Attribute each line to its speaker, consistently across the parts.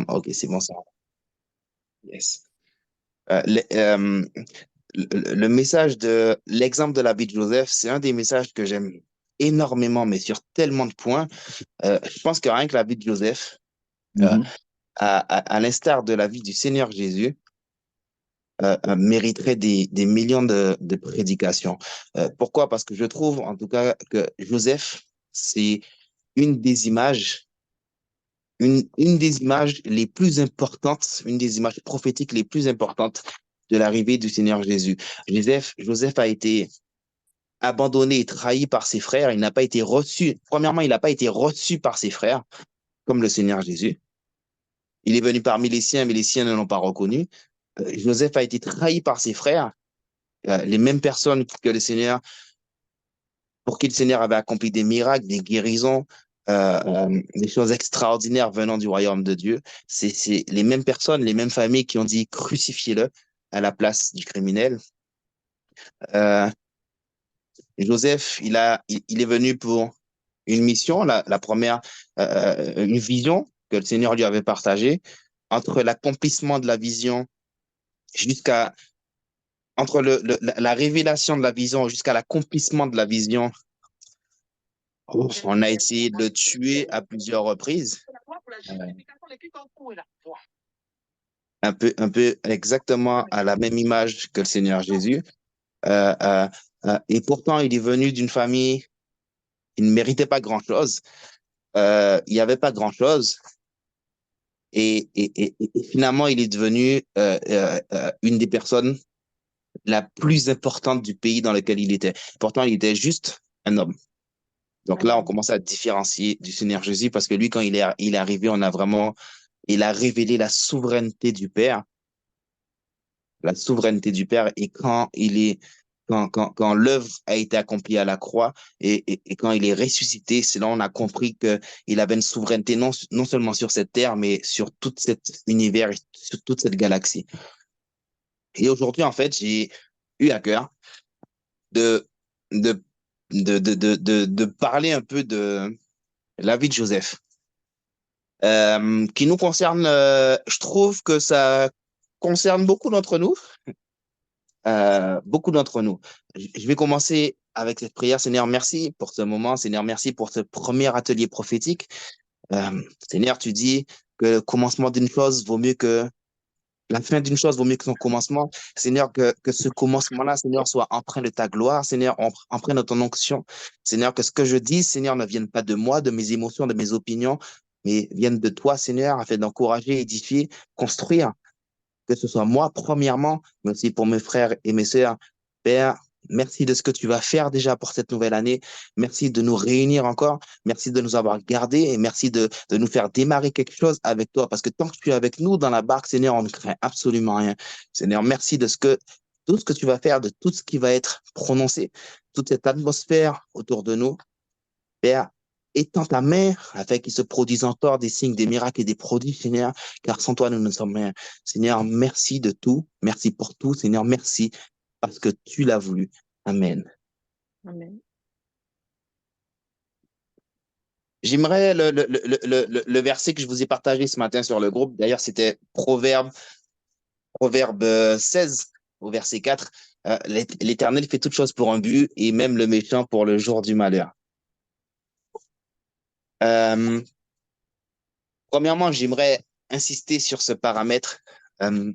Speaker 1: Ok, c'est bon ça. Yes. Euh, le, euh, le message de l'exemple de la vie de Joseph, c'est un des messages que j'aime énormément, mais sur tellement de points. Je pense que rien que la vie de Joseph, euh,
Speaker 2: Mhm.
Speaker 1: à l'instar de la vie du Seigneur Jésus, mériterait des millions de prédications. Pourquoi? Parce que je trouve, en tout cas, que Joseph, c'est une des images, une des images les plus importantes, une des images prophétiques les plus importantes de l'arrivée du Seigneur Jésus. Joseph a été abandonné et trahi par ses frères. Il n'a pas été reçu. Premièrement, il n'a pas été reçu par ses frères, comme le Seigneur Jésus. Il est venu parmi les siens, mais les siens ne l'ont pas reconnu. Joseph a été trahi par ses frères, les mêmes personnes que le Seigneur, pour qui le Seigneur avait accompli des miracles, des guérisons, des choses extraordinaires venant du royaume de Dieu. C'est les mêmes personnes, les mêmes familles qui ont dit crucifiez-le à la place du criminel. Euh, Joseph, il est venu pour une mission, la première, une vision que le Seigneur lui avait partagée. Entre l'accomplissement de la vision jusqu'à, entre la révélation de la vision jusqu'à l'accomplissement de la vision, on a essayé de le tuer à plusieurs reprises. Euh, un peu exactement à la même image que le Seigneur Jésus. Euh, euh, et pourtant, il est venu d'une famille qui ne méritait pas grand-chose. Il n'y avait pas grand-chose. Et finalement, il est devenu une des personnes la plus importante du pays dans lequel il était. Pourtant, il était juste un homme. Donc là, on commence à différencier du Seigneur Jésus parce que lui, quand il est arrivé, il a révélé la souveraineté du Père, la souveraineté du Père. Et quand l'œuvre a été accomplie à la croix et quand il est ressuscité, c'est là on a compris qu'il avait une souveraineté non seulement sur cette terre, mais sur tout cet univers, sur toute cette galaxie. Et aujourd'hui, en fait, j'ai eu à cœur de, de, de parler un peu de la vie de Joseph, qui nous concerne, je trouve que ça concerne beaucoup d'entre nous, beaucoup d'entre nous. Je vais commencer avec cette prière. Seigneur, merci pour ce moment. Seigneur, merci pour ce premier atelier prophétique. Seigneur, tu dis que le commencement d'une chose vaut mieux que la fin d'une chose vaut mieux que son commencement. Seigneur, que ce commencement-là, Seigneur, soit empreint de ta gloire. Seigneur, empreint de ton onction. Seigneur, que ce que je dis, Seigneur, ne vienne pas de moi, de mes émotions, de mes opinions, mais vienne de toi, Seigneur, afin d'encourager, édifier, construire. Que ce soit moi, premièrement, mais aussi pour mes frères et mes sœurs. Père, merci de ce que tu vas faire déjà pour cette nouvelle année. Merci de nous réunir encore. Merci de nous avoir gardés et merci de nous faire démarrer quelque chose avec toi. Parce que tant que tu es avec nous dans la barque, Seigneur, on ne craint absolument rien. Seigneur, merci de tout ce que tu vas faire, de tout ce qui va être prononcé, toute cette atmosphère autour de nous. Père, étends ta main afin qu'il se produise encore des signes, des miracles et des prodiges, Seigneur, car sans toi, nous ne sommes rien. Seigneur, merci de tout. Merci pour tout. Seigneur, merci parce que tu l'as voulu. Amen.
Speaker 2: Amen.
Speaker 1: J'aimerais le verset que je vous ai partagé ce matin sur le groupe. D'ailleurs, c'était Proverbe 16 au verset 4. L'Éternel fait toutes choses pour un but et même le méchant pour le jour du malheur. Euh, Premièrement, j'aimerais insister sur ce paramètre euh,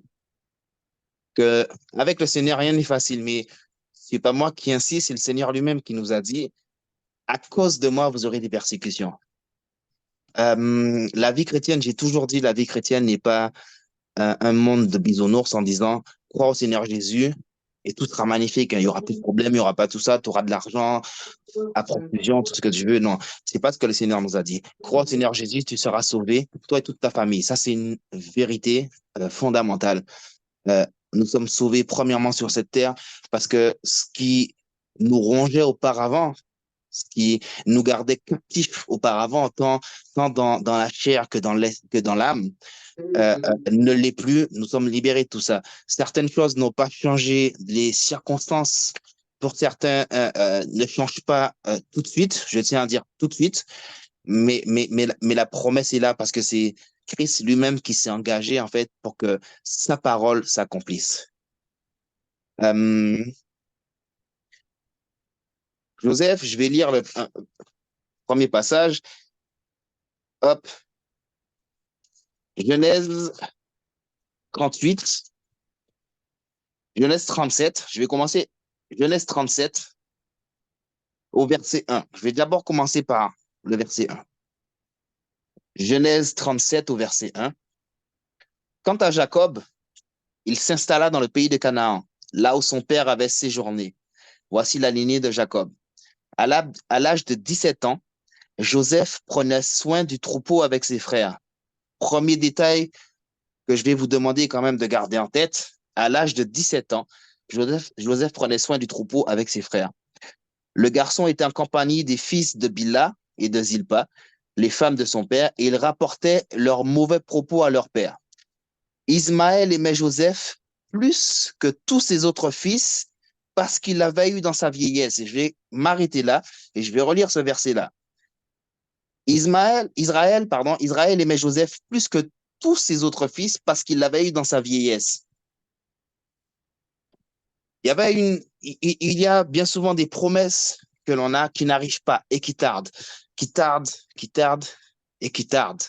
Speaker 1: que avec le Seigneur, rien n'est facile, mais c'est pas moi qui insiste, c'est le Seigneur lui-même qui nous a dit, à cause de moi, vous aurez des persécutions. La vie chrétienne, j'ai toujours dit, la vie chrétienne n'est pas un monde de bisounours en disant, crois au Seigneur Jésus et tout sera magnifique, hein. Il y aura plus de problèmes, il y aura pas tout ça, tu auras de l'argent à profusion, tout ce que tu veux. Non, c'est pas ce que le Seigneur nous a dit. Crois au Seigneur Jésus, tu seras sauvé, toi et toute ta famille. Ça, c'est une vérité fondamentale. Euh, nous sommes sauvés premièrement sur cette terre parce que ce qui nous rongeait auparavant, ce qui nous gardait captifs auparavant, tant dans la chair que dans l'âme, ne l'est plus. Nous sommes libérés de tout ça. Certaines choses n'ont pas changé, les circonstances pour certains ne changent pas tout de suite, je tiens à dire tout de suite, mais la promesse est là parce que Christ lui-même qui s'est engagé, en fait, pour que sa parole s'accomplisse. Euh, Joseph, je vais lire le premier passage. Hop, Genèse 38, Genèse 37. Je vais commencer Genèse 37 au verset 1. Je vais d'abord commencer par le verset 1. Genèse 37 au verset 1. Quant à Jacob, il s'installa dans le pays de Canaan, là où son père avait séjourné. Voici la lignée de Jacob. À l'âge de 17 ans, Joseph prenait soin du troupeau avec ses frères. Premier détail que je vais vous demander quand même de garder en tête, à l'âge de 17 ans, Joseph prenait soin du troupeau avec ses frères. Le garçon était en compagnie des fils de Bilha et de Zilpa, les femmes de son père, et ils rapportaient leurs mauvais propos à leur père. Ismaël aimait Joseph plus que tous ses autres fils parce qu'il l'avait eu dans sa vieillesse. Et je vais m'arrêter là et je vais relire ce verset-là. Israël aimait Joseph plus que tous ses autres fils parce qu'il l'avait eu dans sa vieillesse. Il y a bien souvent des promesses que l'on a qui n'arrivent pas et qui tardent, qui tardent, qui tardent et qui tardent.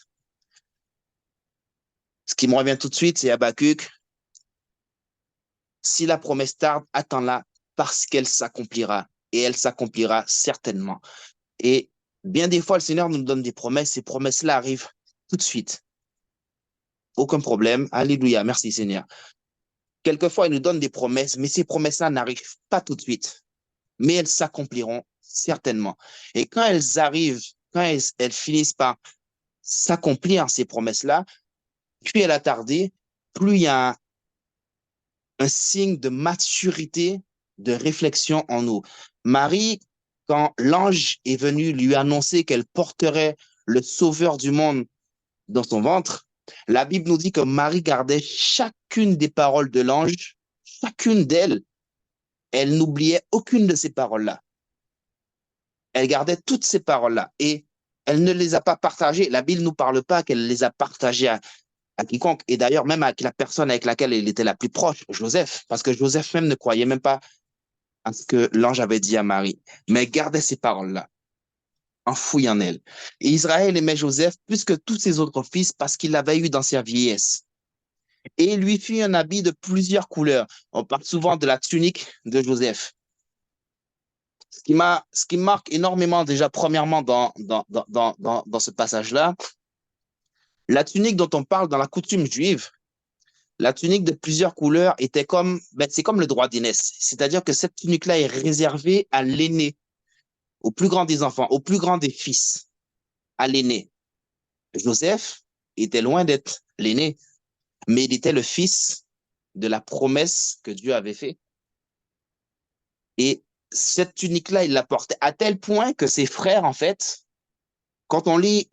Speaker 1: Ce qui me revient tout de suite, c'est Habakkuk. Si la promesse tarde, attends-la parce qu'elle s'accomplira et elle s'accomplira certainement. Et bien des fois, le Seigneur nous donne des promesses. Ces promesses-là arrivent tout de suite. Aucun problème. Alléluia. Merci Seigneur. Quelquefois, il nous donne des promesses, mais ces promesses-là n'arrivent pas tout de suite. Mais elles s'accompliront certainement. Et quand elles arrivent, quand elles finissent par s'accomplir, ces promesses-là, plus elle a tardé, plus il y a un signe de maturité, de réflexion en nous. Marie, quand l'ange est venu lui annoncer qu'elle porterait le sauveur du monde dans son ventre, la Bible nous dit que Marie gardait chacune des paroles de l'ange, chacune d'elles, elle n'oubliait aucune de ces paroles-là. Elle gardait toutes ces paroles-là et elle ne les a pas partagées. La Bible ne nous parle pas qu'elle les a partagées à quiconque. Et d'ailleurs, même avec la personne avec laquelle elle était la plus proche, Joseph, parce que Joseph même ne croyait même pas à ce que l'ange avait dit à Marie. Mais elle gardait ces paroles-là, enfouies en elle. Et Israël aimait Joseph plus que tous ses autres fils parce qu'il l'avait eu dans sa vieillesse. Et il lui fit un habit de plusieurs couleurs. On parle souvent de la tunique de Joseph. Ce qui marque énormément déjà, premièrement, dans ce passage-là, la tunique dont on parle dans la coutume juive, la tunique de plusieurs couleurs était comme, c'est comme le droit d'aînesse. C'est-à-dire que cette tunique-là est réservée à l'aîné, au plus grand des enfants, au plus grand des fils, à l'aîné. Joseph était loin d'être l'aîné, mais il était le fils de la promesse que Dieu avait faite. Et cette tunique-là, il la portait à tel point que ses frères, en fait, quand on lit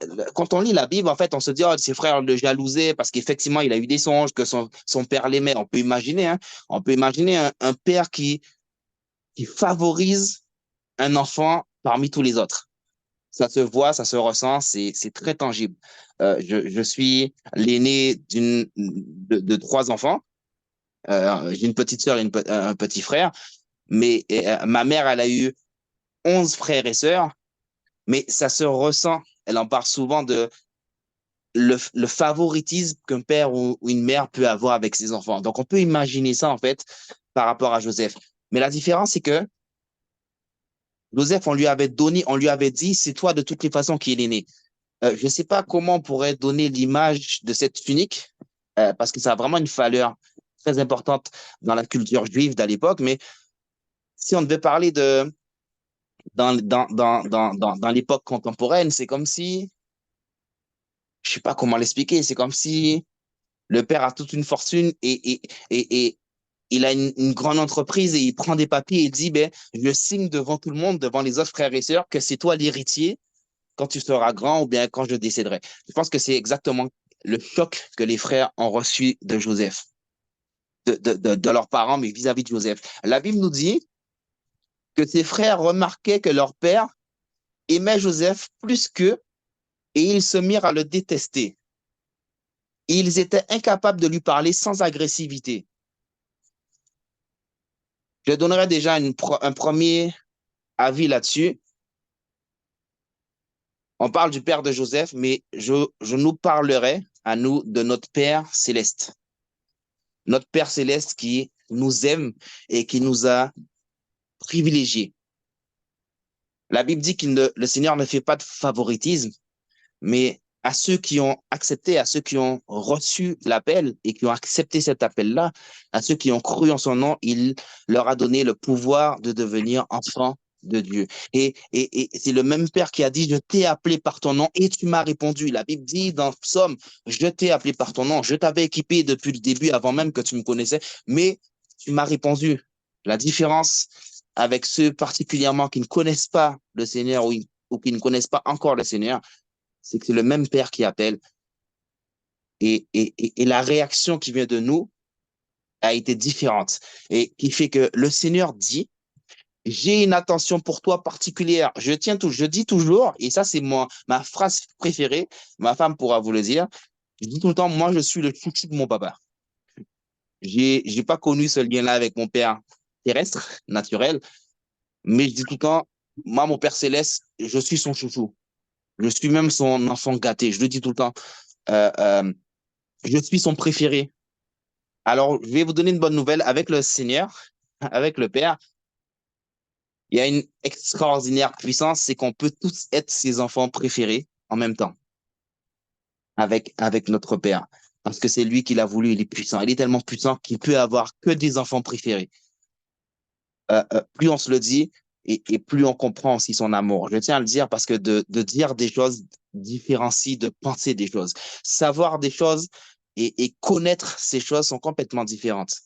Speaker 1: la Bible, en fait, on se dit, oh, ses frères le jalousaient parce qu'effectivement, il a eu des songes, que son père l'aimait. On peut imaginer, hein, on peut imaginer un père qui favorise un enfant parmi tous les autres. Ça se voit, ça se ressent, c'est très tangible. Je suis l'aîné de trois enfants. J'ai une petite sœur et un petit frère. Mais ma mère, elle a eu 11 frères et sœurs, mais ça se ressent. Elle en parle souvent de le favoritisme qu'un père ou une mère peut avoir avec ses enfants. Donc, on peut imaginer ça, en fait, par rapport à Joseph. Mais la différence, c'est que Joseph, on lui avait dit, c'est toi de toutes les façons qui est l'aîné. Je ne sais pas comment on pourrait donner l'image de cette tunique, parce que ça a vraiment une valeur très importante dans la culture juive d'à l'époque, mais si on devait parler dans l'époque contemporaine, c'est comme si, je ne sais pas comment l'expliquer, c'est comme si le père a toute une fortune et il a une grande entreprise et il prend des papiers et il dit, ben, je signe devant tout le monde, devant les autres frères et sœurs, que c'est toi l'héritier quand tu seras grand ou bien quand je décéderai. Je pense que c'est exactement le choc que les frères ont reçu de Joseph, de leurs parents, mais vis-à-vis de Joseph. La Bible nous dit que ses frères remarquaient que leur père aimait Joseph plus qu'eux et ils se mirent à le détester. Ils étaient incapables de lui parler sans agressivité. Je donnerai déjà un premier avis là-dessus. On parle du père de Joseph, mais je nous parlerai à nous de notre Père céleste. Notre Père céleste qui nous aime et qui nous a privilégiés. La Bible dit que le Seigneur ne fait pas de favoritisme, mais à ceux qui ont accepté, à ceux qui ont reçu l'appel et qui ont accepté cet appel-là, à ceux qui ont cru en son nom, il leur a donné le pouvoir de devenir enfants de Dieu. Et c'est le même Père qui a dit, je t'ai appelé par ton nom et tu m'as répondu. La Bible dit dans Psaume, je t'ai appelé par ton nom, je t'avais équipé depuis le début avant même que tu me connaissais, mais tu m'as répondu. La différence avec ceux particulièrement qui ne connaissent pas le Seigneur ou qui ne connaissent pas encore le Seigneur, c'est que c'est le même Père qui appelle. Et la réaction qui vient de nous a été différente. Et qui fait que le Seigneur dit, j'ai une attention pour toi particulière. Je dis toujours, et ça c'est ma phrase préférée, ma femme pourra vous le dire, je dis tout le temps, moi je suis le chouchou de mon papa. J'ai pas connu ce lien-là avec mon père terrestre, naturel, mais je dis tout le temps, moi mon père céleste, je suis son chouchou. Je suis même son enfant gâté. Je le dis tout le temps. Euh, euh, je suis son préféré. Alors, je vais vous donner une bonne nouvelle avec le Seigneur, avec le Père. Il y a une extraordinaire puissance, c'est qu'on peut tous être ses enfants préférés en même temps, avec notre Père. Parce que c'est lui qui l'a voulu, il est puissant. Il est tellement puissant qu'il peut avoir que des enfants préférés. Plus on se le dit, et plus on comprend aussi son amour. Je tiens à le dire parce que de dire des choses différencie de penser des choses. Savoir des choses et connaître ces choses sont complètement différentes.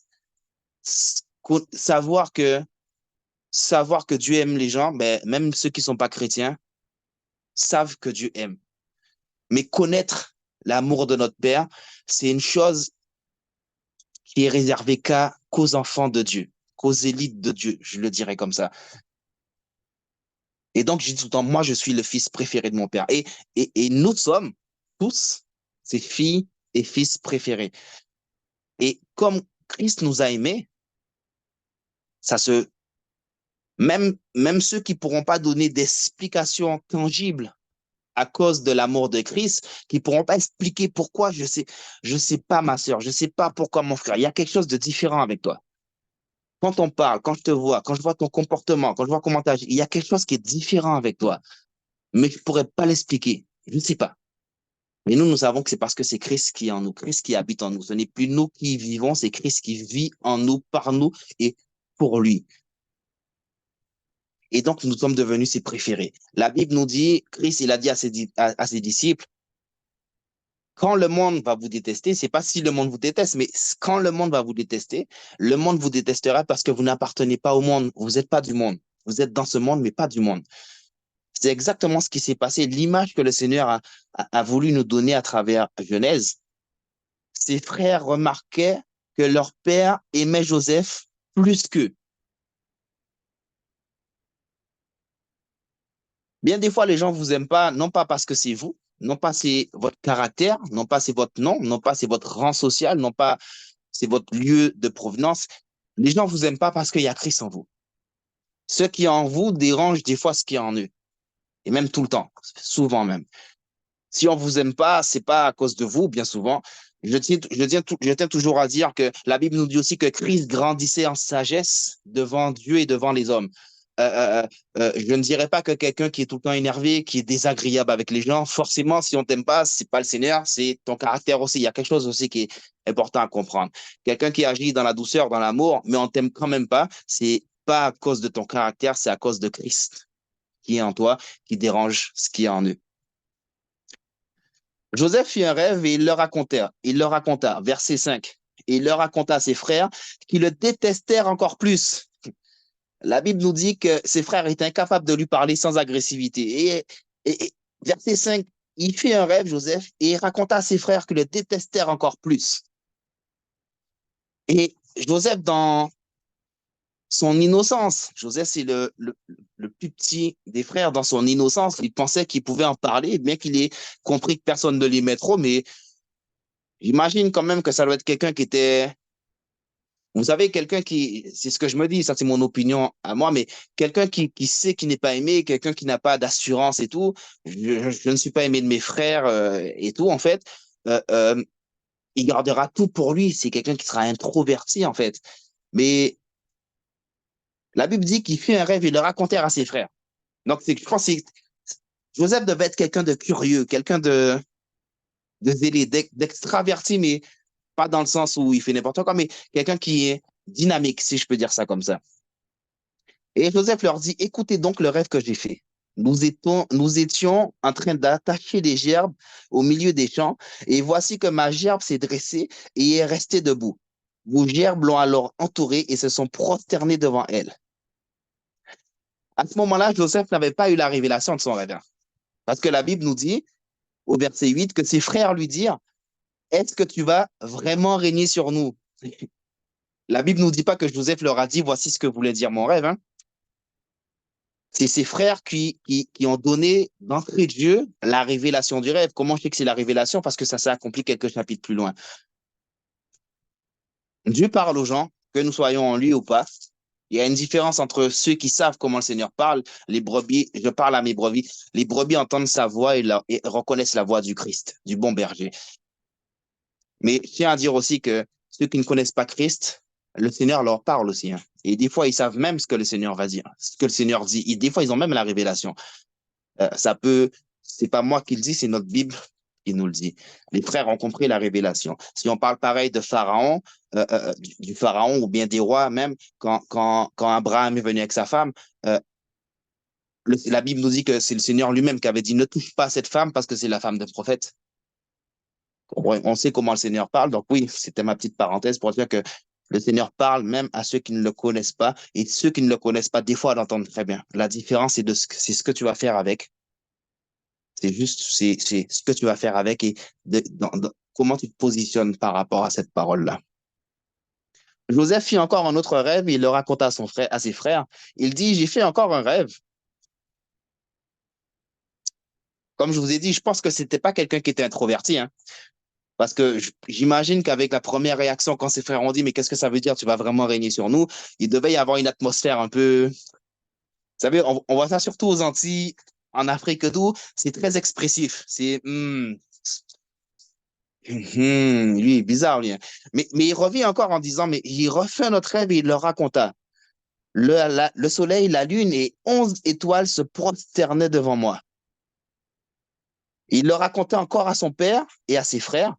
Speaker 1: Savoir que Dieu aime les gens, ben, même ceux qui ne sont pas chrétiens, savent que Dieu aime. Mais connaître l'amour de notre Père, c'est une chose qui est réservée qu'aux enfants de Dieu, qu'aux élites de Dieu, je le dirais comme ça. Et donc, je dis tout le temps, moi, je suis le fils préféré de mon Père. Et nous sommes tous ses filles et fils préférés. Et comme Christ nous a aimés, ça se, même ceux qui ne pourront pas donner d'explications tangibles à cause de l'amour de Christ, qui ne pourront pas expliquer pourquoi je sais pas ma sœur, je sais pas pourquoi mon frère. Il y a quelque chose de différent avec toi. Quand on parle, quand je te vois, quand je vois ton comportement, quand je vois comment tu agis, il y a quelque chose qui est différent avec toi. Mais je ne pourrais pas l'expliquer. Je ne sais pas. Mais nous savons que c'est parce que c'est Christ qui est en nous, Christ qui habite en nous. Ce n'est plus nous qui vivons, c'est Christ qui vit en nous, par nous et pour lui. Et donc, nous sommes devenus ses préférés. La Bible nous dit, Christ, il a dit à ses disciples, quand le monde va vous détester, c'est pas si le monde vous déteste, mais quand le monde va vous détester, le monde vous détestera parce que vous n'appartenez pas au monde. Vous n'êtes pas du monde. Vous êtes dans ce monde, mais pas du monde. C'est exactement ce qui s'est passé. L'image que le Seigneur a voulu nous donner à travers Genèse. Ses frères remarquaient que leur père aimait Joseph plus qu'eux. Bien des fois, les gens vous aiment pas, non pas parce que c'est vous, non pas c'est votre caractère, non pas c'est votre nom, non pas c'est votre rang social, non pas c'est votre lieu de provenance. Les gens vous aiment pas parce qu'il y a Christ en vous. Ce qui est en vous dérange des fois ce qui est en eux. Et même tout le temps, souvent même. Si on vous aime pas, c'est pas à cause de vous, bien souvent. Je tiens toujours à dire que la Bible nous dit aussi que Christ grandissait en sagesse devant Dieu et devant les hommes. Je ne dirais pas que quelqu'un qui est tout le temps énervé, qui est désagréable avec les gens, forcément, si on t'aime pas, c'est pas le Seigneur, c'est ton caractère aussi. Il y a quelque chose aussi qui est important à comprendre. Quelqu'un qui agit dans la douceur, dans l'amour, mais on t'aime quand même pas, c'est pas à cause de ton caractère, c'est à cause de Christ qui est en toi, qui dérange ce qui est en eux. Joseph fit un rêve et il leur raconta, verset 5. Et il leur raconta à ses frères qui le détestèrent encore plus. La Bible nous dit que ses frères étaient incapables de lui parler sans agressivité. Et verset 5, il fit un rêve, Joseph, et il raconta à ses frères qui le détestèrent encore plus. Et Joseph, dans son innocence, Joseph, c'est le plus petit des frères, dans son innocence, il pensait qu'il pouvait en parler, bien qu'il ait compris que personne ne l'aimait trop, mais J'imagine quand même que ça doit être quelqu'un qui était, vous savez, quelqu'un qui, c'est ce que je me dis, ça c'est mon opinion à moi, mais quelqu'un qui sait qu'il n'est pas aimé, quelqu'un qui n'a pas d'assurance et tout, je ne suis pas aimé de mes frères et tout, en fait, euh, euh, il gardera tout pour lui, c'est quelqu'un qui sera introverti, en fait. Mais la Bible dit qu'il fait un rêve et le raconter à ses frères. Donc, je pense que Joseph devait être quelqu'un de curieux, quelqu'un de zélé, d'extraverti, mais pas dans le sens où il fait n'importe quoi, mais quelqu'un qui est dynamique, si je peux dire ça comme ça. Et Joseph leur dit, écoutez donc le rêve que j'ai fait. Nous étions en train d'attacher les gerbes au milieu des champs, et voici que ma gerbe s'est dressée et est restée debout. Vos gerbes l'ont alors entourée et se sont prosternés devant elle. À ce moment-là, Joseph n'avait pas eu la révélation de son rêve. Parce que la Bible nous dit, au verset 8, que ses frères lui dirent, est-ce que tu vas vraiment régner sur nous? La Bible ne nous dit pas que Joseph leur a dit, voici ce que voulait dire mon rêve. Hein. C'est ses frères qui ont donné d'entrée de jeu la révélation du rêve. Comment je sais que c'est la révélation? Parce que ça s'est accompli quelques chapitres plus loin. Dieu parle aux gens, que nous soyons en lui ou pas. Il y a une différence entre ceux qui savent comment le Seigneur parle, les brebis, je parle à mes brebis, les brebis entendent sa voix et reconnaissent la voix du Christ, du bon berger. Mais je tiens à dire aussi que ceux qui ne connaissent pas Christ, le Seigneur leur parle aussi. Hein. Et des fois, ils savent même ce que le Seigneur va dire, ce que le Seigneur dit. Et des fois, ils ont même la révélation. Ça peut, c'est pas moi qui le dis, c'est notre Bible qui nous le dit. Les frères ont compris la révélation. Si on parle pareil de Pharaon, du Pharaon ou bien des rois même, quand Abraham est venu avec sa femme, la Bible nous dit que c'est le Seigneur lui-même qui avait dit ne touche pas cette femme parce que c'est la femme d'un prophète. On sait comment le Seigneur parle, donc oui, c'était ma petite parenthèse pour dire que le Seigneur parle même à ceux qui ne le connaissent pas, et ceux qui ne le connaissent pas, des fois, l'entendent très bien. La différence, c'est ce que tu vas faire avec. C'est juste, c'est ce que tu vas faire avec et comment tu te positionnes par rapport à cette parole-là. Joseph fit encore un autre rêve, il le raconta à ses frères. Il dit, j'ai fait encore un rêve. Comme je vous ai dit, je pense que c'était pas quelqu'un qui était introverti, hein. Parce que j'imagine qu'avec la première réaction, quand ses frères ont dit, mais qu'est-ce que ça veut dire, tu vas vraiment régner sur nous, il devait y avoir une atmosphère un peu. Vous savez, on voit ça surtout aux Antilles, en Afrique et tout, c'est très expressif. C'est. Lui, bizarre, lui. Hein. Mais il revient encore en disant, mais il refait notre rêve et il le raconta. Le soleil, la lune et 11 étoiles se prosternaient devant moi. Il le racontait encore à son père et à ses frères.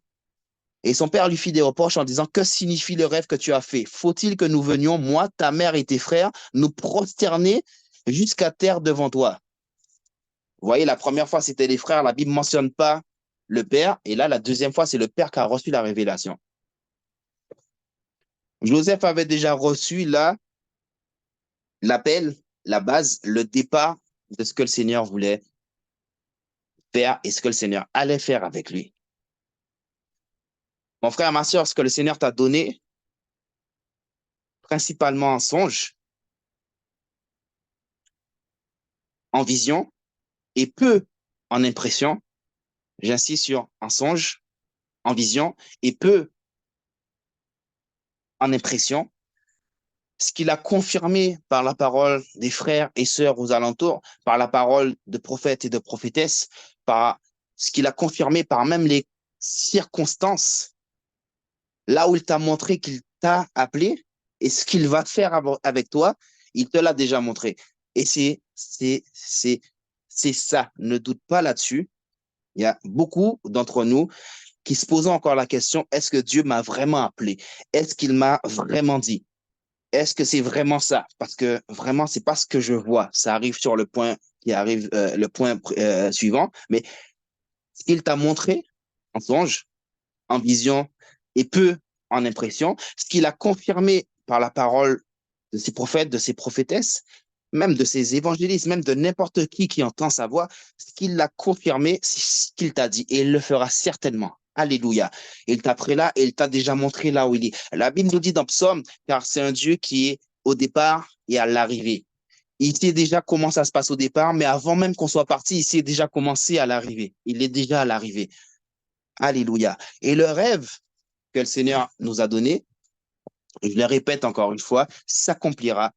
Speaker 1: Et son père lui fit des reproches en disant, que signifie le rêve que tu as fait? Faut-il que nous venions, moi, ta mère et tes frères, nous prosterner jusqu'à terre devant toi? Vous voyez, la première fois, c'était les frères. La Bible ne mentionne pas le père. Et là, la deuxième fois, c'est le père qui a reçu la révélation. Joseph avait déjà reçu là l'appel, la base, le départ de ce que le Seigneur voulait faire et ce que le Seigneur allait faire avec lui. Mon frère, ma soeur, ce que le Seigneur t'a donné, principalement en songe, en vision et peu en impression, j'insiste sur en songe, en vision et peu en impression, ce qu'il a confirmé par la parole des frères et sœurs aux alentours, par la parole de prophètes et de prophétesses, par ce qu'il a confirmé par même les circonstances, là où il t'a montré qu'il t'a appelé et ce qu'il va faire avec toi, il te l'a déjà montré. Et c'est ça, ne doute pas là-dessus. Il y a beaucoup d'entre nous qui se posent encore la question, est-ce que Dieu m'a vraiment appelé? Est-ce qu'il m'a vraiment dit? Est-ce que c'est vraiment ça? Parce que vraiment, c'est pas ce que je vois. Ça arrive sur le point qui arrive, le point suivant. Mais ce qu'il t'a montré en songe, en vision et peu en impression, ce qu'il a confirmé par la parole de ses prophètes, de ses prophétesses, même de ses évangélistes, même de n'importe qui entend sa voix, ce qu'il l'a confirmé, c'est ce qu'il t'a dit et il le fera certainement. Alléluia. Il t'a pris là et il t'a déjà montré là où il est. La Bible nous dit dans Psaume, car c'est un Dieu qui est au départ et à l'arrivée. Il sait déjà comment ça se passe au départ, mais avant même qu'on soit parti, il sait déjà commencer à l'arrivée. Il est déjà à l'arrivée. Alléluia. Et le rêve que le Seigneur nous a donné, je le répète encore une fois, s'accomplira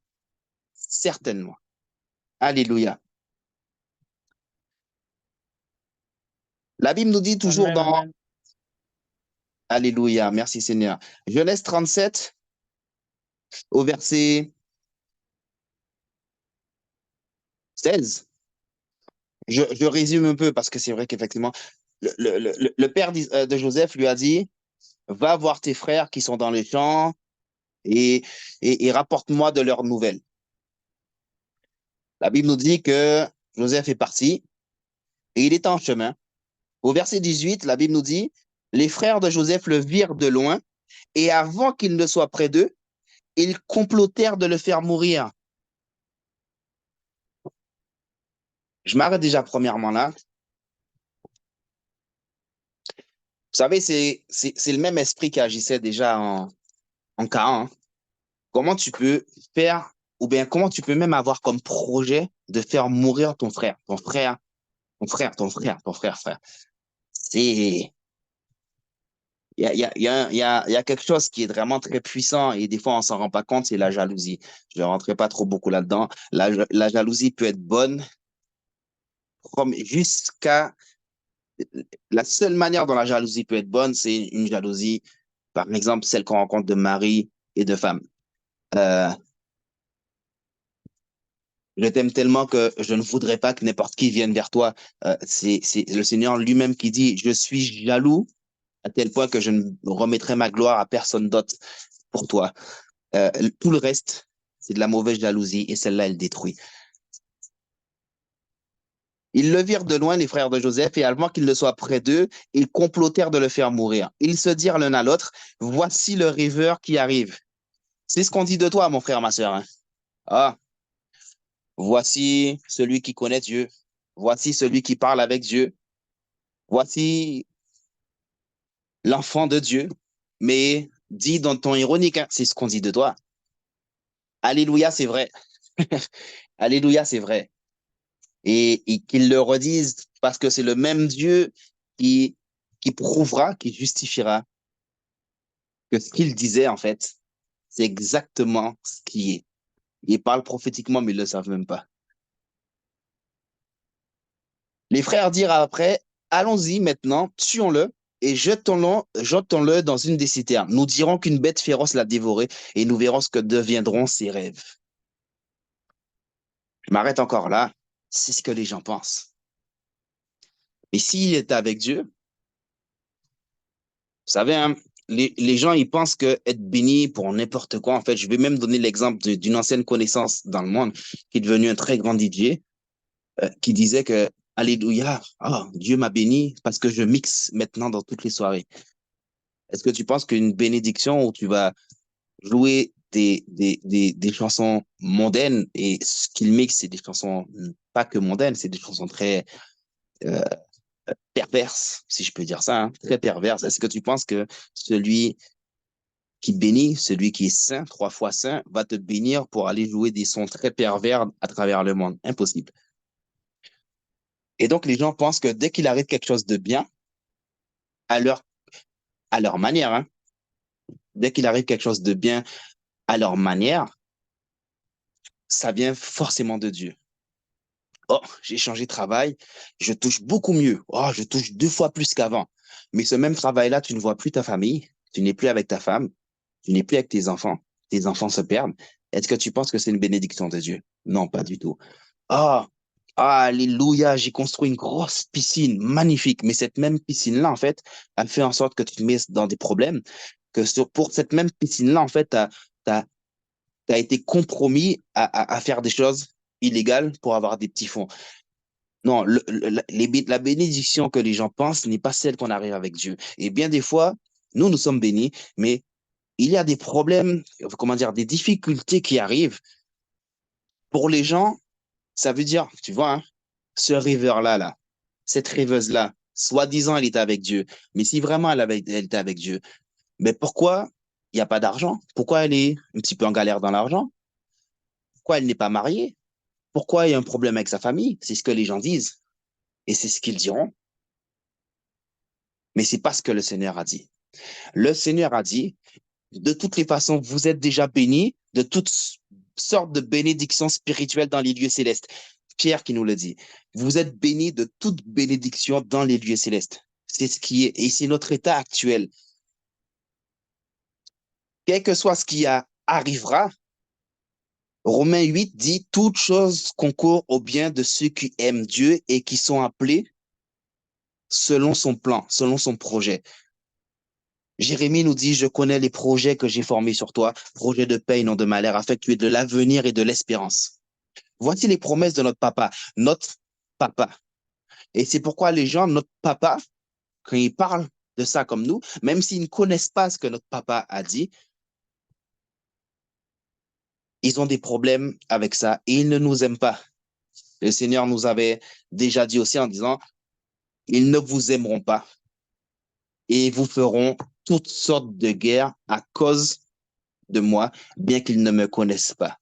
Speaker 1: certainement. Alléluia. La Bible nous dit toujours
Speaker 2: Amen,
Speaker 1: dans
Speaker 2: amen.
Speaker 1: Alléluia, merci Seigneur. Genèse 37 au verset 16. Je résume un peu parce que c'est vrai qu'effectivement, le père de Joseph lui a dit, va voir tes frères qui sont dans les champs et, et rapporte-moi de leurs nouvelles. La Bible nous dit que Joseph est parti et il est en chemin. Au verset 18, la Bible nous dit, les frères de Joseph le virent de loin et avant qu'il ne soit près d'eux, ils complotèrent de le faire mourir. Je m'arrête déjà premièrement là. Vous savez, c'est le même esprit qui agissait déjà en Canaan. Comment tu peux faire, ou bien comment tu peux même avoir comme projet de faire mourir ton frère, ton frère, ton frère, ton frère, ton frère, frère. C'est, il y a quelque chose qui est vraiment très puissant et des fois on s'en rend pas compte, c'est la jalousie. Je ne rentrerai pas trop beaucoup là-dedans. La jalousie peut être bonne comme jusqu'à la seule manière dont la jalousie peut être bonne, c'est une jalousie, par exemple, celle qu'on rencontre de mari et de femme. Euh, je t'aime tellement que je ne voudrais pas que n'importe qui vienne vers toi. C'est le Seigneur lui-même qui dit, je suis jaloux à tel point que je ne remettrai ma gloire à personne d'autre pour toi. Tout le reste, c'est de la mauvaise jalousie et celle-là, elle détruit. Ils le virent de loin, les frères de Joseph, et avant qu'il ne soit près d'eux, ils complotèrent de le faire mourir. Ils se dirent l'un à l'autre, voici le rêveur qui arrive. C'est ce qu'on dit de toi, mon frère, ma sœur. Hein. Ah, voici celui qui connaît Dieu. Voici celui qui parle avec Dieu. Voici l'enfant de Dieu. Mais dit dans ton ironique, hein, c'est ce qu'on dit de toi. Alléluia, c'est vrai. Alléluia, c'est vrai. Et qu'ils le redisent parce que c'est le même Dieu qui, qui prouvera, qui justifiera que ce qu'il disait, en fait, c'est exactement ce qui est. Ils parlent prophétiquement, mais ils ne le savent même pas. Les frères dirent après, allons-y maintenant, tuons-le et jetons-le dans une des citernes. Nous dirons qu'une bête féroce l'a dévoré et nous verrons ce que deviendront ses rêves. Je m'arrête encore là. C'est ce que les gens pensent. Mais s'il était avec Dieu, vous savez, hein, les gens, ils pensent que être béni pour n'importe quoi. En fait, je vais même donner l'exemple d'une ancienne connaissance dans le monde qui est devenu un très grand DJ, qui disait que, Alléluia, oh, Dieu m'a béni parce que je mixe maintenant dans toutes les soirées. Est-ce que tu penses qu'une bénédiction où tu vas jouer des chansons mondaines et ce qu'il mixe, c'est des chansons pas que mondaines, c'est des chansons très euh, perverses, si je peux dire ça, hein, très perverses. Est-ce que tu penses que celui qui bénit, celui qui est saint, trois fois saint, va te bénir pour aller jouer des sons très pervers à travers le monde? Impossible. Et donc, les gens pensent que dès qu'il arrive quelque chose de bien, à leur, à leur manière, hein, dès qu'il arrive quelque chose de bien à leur manière, ça vient forcément de Dieu. Oh, j'ai changé de travail, je touche beaucoup mieux. Oh, je touche 2 fois plus qu'avant. Mais ce même travail-là, tu ne vois plus ta famille, tu n'es plus avec ta femme, tu n'es plus avec tes enfants. Tes enfants se perdent. Est-ce que tu penses que c'est une bénédiction de Dieu? Non, pas du tout. Ah, alléluia, j'ai construit une grosse piscine magnifique. Mais cette même piscine-là, en fait, a fait en sorte que tu te mets dans des problèmes, que pour cette même piscine-là, en fait, tu as été compromis à faire des choses illégales pour avoir des petits fonds. Non, la bénédiction que les gens pensent n'est pas celle qu'on arrive avec Dieu. Et bien des fois, nous sommes bénis, mais il y a des problèmes, comment dire, des difficultés qui arrivent. Pour les gens, ça veut dire, tu vois, hein, ce rêveur-là, là, cette rêveuse-là, soi-disant, elle était avec Dieu. Mais si vraiment elle était avec Dieu, mais pourquoi il n'y a pas d'argent? Pourquoi elle est un petit peu en galère dans l'argent? Pourquoi elle n'est pas mariée? Pourquoi il y a un problème avec sa famille? C'est ce que les gens disent. Et c'est ce qu'ils diront. Mais c'est pas ce que le Seigneur a dit. Le Seigneur a dit, de toutes les façons, vous êtes déjà bénis de toutes sortes de bénédictions spirituelles dans les lieux célestes. Pierre qui nous le dit. Vous êtes bénis de toute bénédiction dans les lieux célestes. C'est ce qui est, et c'est notre état actuel. Quel que soit ce qui arrivera, Romains 8 dit, toute chose concourt au bien de ceux qui aiment Dieu et qui sont appelés selon son plan, selon son projet. Jérémie nous dit, je connais les projets que j'ai formés sur toi, projets de paix et non de malheur, afin que tu aies de l'avenir et de l'espérance. Voici les promesses de notre papa, notre papa. Et c'est pourquoi les gens, notre papa, quand ils parlent de ça comme nous, même s'ils ne connaissent pas ce que notre papa a dit, ils ont des problèmes avec ça et ils ne nous aiment pas. Le Seigneur nous avait déjà dit aussi en disant, ils ne vous aimeront pas et vous feront toutes sortes de guerres à cause de moi, bien qu'ils ne me connaissent pas.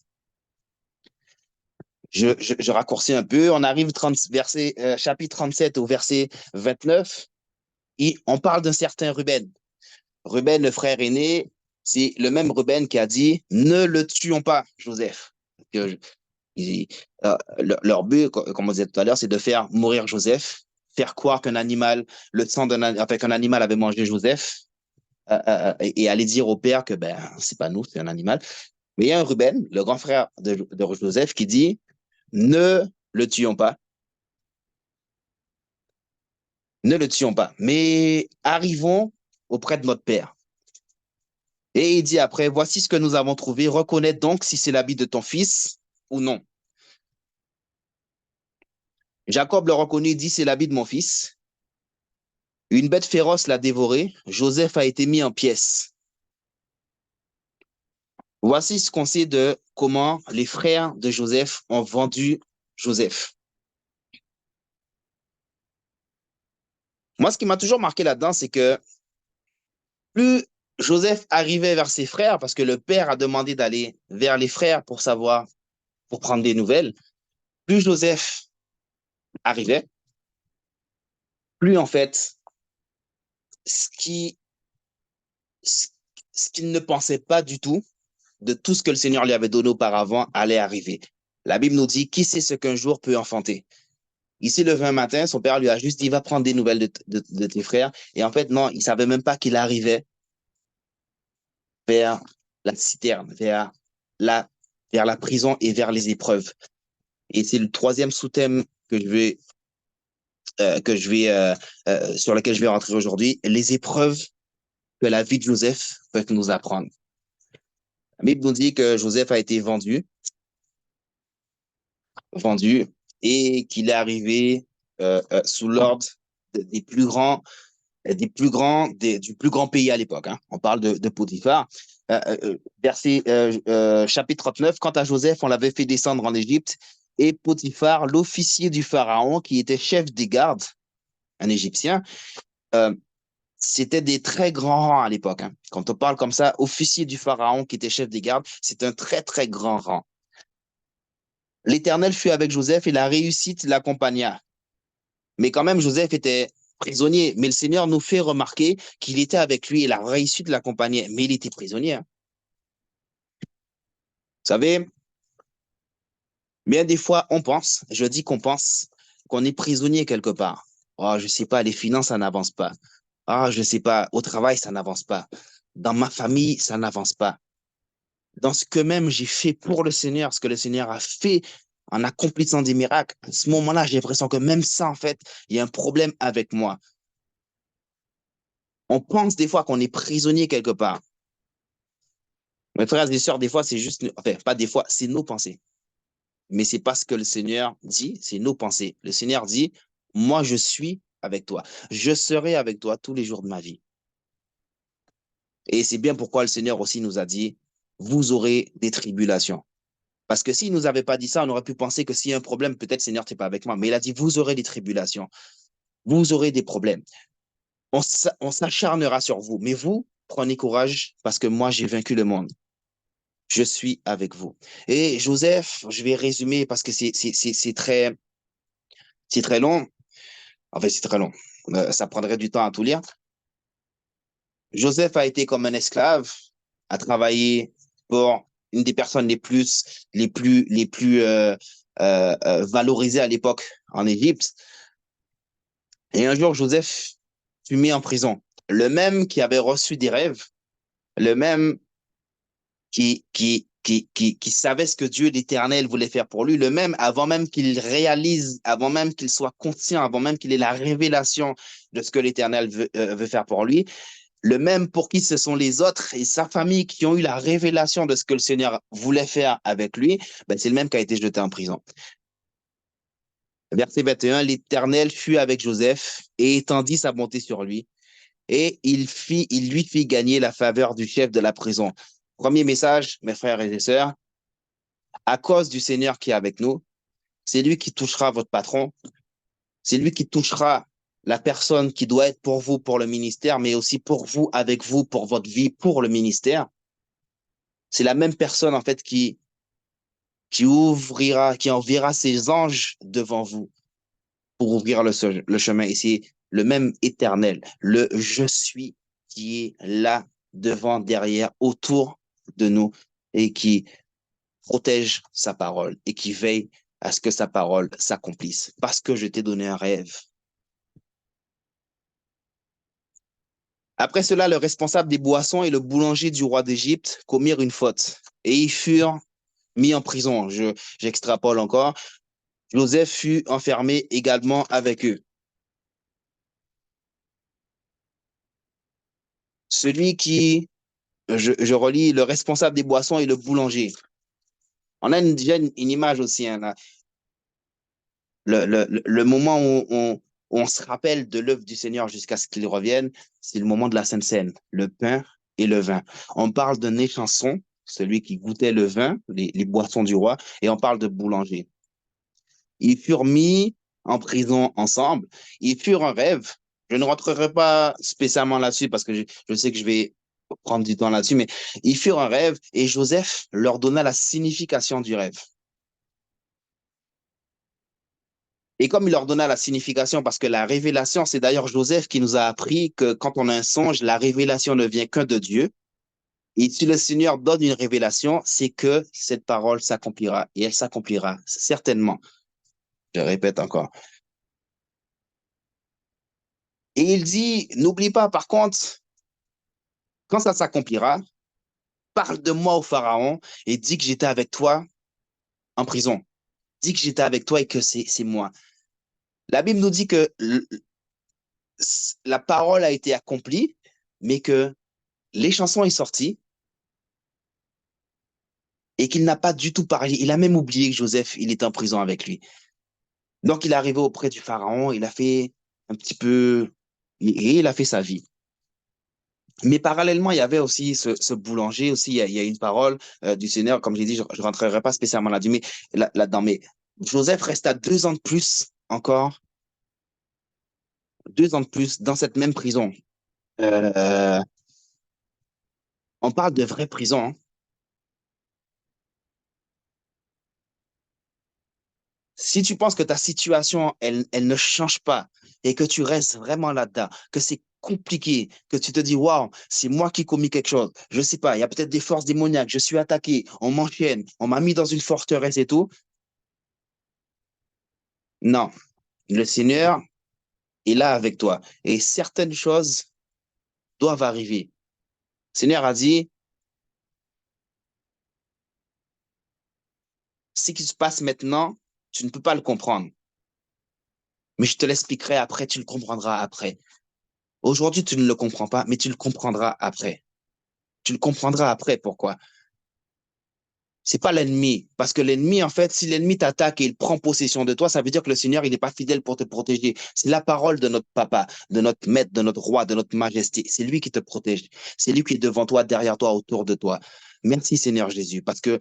Speaker 1: Je raccourcis un peu. On arrive chapitre 37 au verset 29 et on parle d'un certain Ruben. Ruben, le frère aîné, c'est le même Ruben qui a dit ne le tuons pas, Joseph. Que, leur but, comme on disait tout à l'heure, c'est de faire mourir Joseph, faire croire qu'un animal, le sang qu'un animal avait mangé Joseph, et aller dire au père que ben c'est pas nous, c'est un animal. Mais il y a un Ruben, le grand frère de Joseph, qui dit ne le tuons pas, ne le tuons pas, mais arrivons auprès de notre père. Et il dit après, voici ce que nous avons trouvé, reconnais donc si c'est l'habit de ton fils ou non. Jacob le reconnut, dit, c'est l'habit de mon fils. Une bête féroce l'a dévoré, Joseph a été mis en pièces. Voici ce qu'on sait de comment les frères de Joseph ont vendu Joseph. Moi, ce qui m'a toujours marqué là-dedans, c'est que plus Joseph arrivait vers ses frères, parce que le père a demandé d'aller vers les frères pour savoir, pour prendre des nouvelles, plus Joseph arrivait, plus en fait, ce qui, ce qu'il ne pensait pas du tout de tout ce que le Seigneur lui avait donné auparavant allait arriver. La Bible nous dit, qui sait ce qu'un jour peut enfanter? Ici, le 20 matin, son père lui a juste dit, va prendre des nouvelles de tes frères. Et en fait, non, il savait même pas qu'il arrivait vers la citerne, la, vers la prison et vers les épreuves. Et c'est le troisième sous-thème sur lequel je vais rentrer aujourd'hui, les épreuves que la vie de Joseph peut nous apprendre. La Bible nous dit que Joseph a été vendu et qu'il est arrivé sous l'ordre des plus grands, du plus grand pays à l'époque. Hein. On parle de Potiphar. Chapitre 39, quant à Joseph, on l'avait fait descendre en Égypte et Potiphar, l'officier du Pharaon, qui était chef des gardes, un Égyptien, euh, c'était des très grands rangs à l'époque. Hein. Quand on parle comme ça, officier du Pharaon qui était chef des gardes, c'est un très, très grand rang. L'Éternel fut avec Joseph et la réussite l'accompagna. Mais quand même, Joseph était prisonnier. Mais le Seigneur nous fait remarquer qu'il était avec lui et la réussite l'accompagnait. Mais il était prisonnier. Hein. Vous savez, bien des fois, je dis qu'on pense, qu'on est prisonnier quelque part. Oh, je sais pas, les finances, ça n'avance pas. Ah, je sais pas, au travail, ça n'avance pas. Dans ma famille, ça n'avance pas. Dans ce que même j'ai fait pour le Seigneur, ce que le Seigneur a fait en accomplissant des miracles, à ce moment-là, j'ai l'impression que même ça, en fait, il y a un problème avec moi. On pense des fois qu'on est prisonnier quelque part. Mes frères et sœurs, des fois, c'est juste, enfin, pas des fois, c'est nos pensées. Mais c'est pas ce que le Seigneur dit, c'est nos pensées. Le Seigneur dit, moi, je suis avec toi. Je serai avec toi tous les jours de ma vie. Et c'est bien pourquoi le Seigneur aussi nous a dit, vous aurez des tribulations. Parce que s'il ne nous avait pas dit ça, on aurait pu penser que s'il y a un problème, peut-être Seigneur, tu n'es pas avec moi. Mais il a dit, vous aurez des tribulations. Vous aurez des problèmes. On s'acharnera sur vous. Mais vous, prenez courage parce que moi, j'ai vaincu le monde. Je suis avec vous. Et Joseph, je vais résumer parce que c'est très long. En fait, c'est très long. Ça prendrait du temps à tout lire. Joseph a été comme un esclave, a travaillé pour une des personnes les plus valorisées à l'époque en Égypte. Et un jour, Joseph fut mis en prison. Le même qui avait reçu des rêves, le même qui savait ce que Dieu l'Éternel voulait faire pour lui, le même avant même qu'il réalise, avant même qu'il soit conscient, avant même qu'il ait la révélation de ce que l'Éternel veut faire pour lui, le même pour qui ce sont les autres et sa famille qui ont eu la révélation de ce que le Seigneur voulait faire avec lui, ben c'est le même qui a été jeté en prison. Verset 21, l'Éternel fut avec Joseph et étendit sa bonté sur lui et il lui fit gagner la faveur du chef de la prison. Premier message, mes frères et sœurs, à cause du Seigneur qui est avec nous, c'est lui qui touchera votre patron, c'est lui qui touchera la personne qui doit être pour vous, pour le ministère, mais aussi pour vous, avec vous, pour votre vie, pour le ministère. C'est la même personne, en fait, qui enverra ses anges devant vous pour ouvrir le chemin. Et c'est le même éternel, le je suis qui est là, devant, derrière, autour de nous et qui protège sa parole et qui veille à ce que sa parole s'accomplisse. Parce que je t'ai donné un rêve. Après cela, le responsable des boissons et le boulanger du roi d'Égypte commirent une faute et ils furent mis en prison. J'extrapole encore. Joseph fut enfermé également avec eux. Celui qui, je relis, le responsable des boissons et le boulanger. On a déjà une image aussi, hein, là. Le moment où on se rappelle de l'œuvre du Seigneur jusqu'à ce qu'il revienne, c'est le moment de la Sainte Seine, le pain et le vin. On parle d'un échanson, celui qui goûtait le vin, les boissons du roi, et on parle de boulanger. Ils furent mis en prison ensemble. Ils furent un rêve. Je ne rentrerai pas spécialement là-dessus parce que je sais que je vais prendre du temps là-dessus, mais ils furent un rêve et Joseph leur donna la signification du rêve. Et comme il leur donna la signification, parce que la révélation, c'est d'ailleurs Joseph qui nous a appris que quand on a un songe, la révélation ne vient que de Dieu. Et si le Seigneur donne une révélation, c'est que cette parole s'accomplira. Et elle s'accomplira certainement. Je répète encore. Et il dit, n'oublie pas, par contre, quand ça s'accomplira, parle de moi au Pharaon et dis que j'étais avec toi en prison. Dis que j'étais avec toi et que c'est moi. La Bible nous dit que la parole a été accomplie, mais que les chansons sont sorties et qu'il n'a pas du tout parlé. Il a même oublié que Joseph, il était en prison avec lui. Donc, il est arrivé auprès du Pharaon, il a fait un petit peu, et il a fait sa vie. Mais parallèlement, il y avait aussi ce boulanger, aussi, il y a une parole du Seigneur, comme j'ai dit, je ne rentrerai pas spécialement là-dedans, mais, là-dedans, mais Joseph resta 2 ans de plus encore, 2 ans de plus dans cette même prison. Euh, on parle de vraie prison, hein. Si tu penses que ta situation, elle ne change pas et que tu restes vraiment là-dedans, que c'est compliqué, que tu te dis, waouh, c'est moi qui ai commis quelque chose. Je sais pas, il y a peut-être des forces démoniaques, je suis attaqué, on m'enchaîne, on m'a mis dans une forteresse et tout. Non, le Seigneur est là avec toi et certaines choses doivent arriver. Le Seigneur a dit, ce qui se passe maintenant, tu ne peux pas le comprendre, mais je te l'expliquerai après, tu le comprendras après. Aujourd'hui, tu ne le comprends pas, mais tu le comprendras après. Tu le comprendras après pourquoi. C'est pas l'ennemi. Parce que l'ennemi, en fait, si l'ennemi t'attaque et il prend possession de toi, ça veut dire que le Seigneur, il n'est pas fidèle pour te protéger. C'est la parole de notre papa, de notre maître, de notre roi, de notre majesté. C'est lui qui te protège. C'est lui qui est devant toi, derrière toi, autour de toi. Merci Seigneur Jésus. Parce que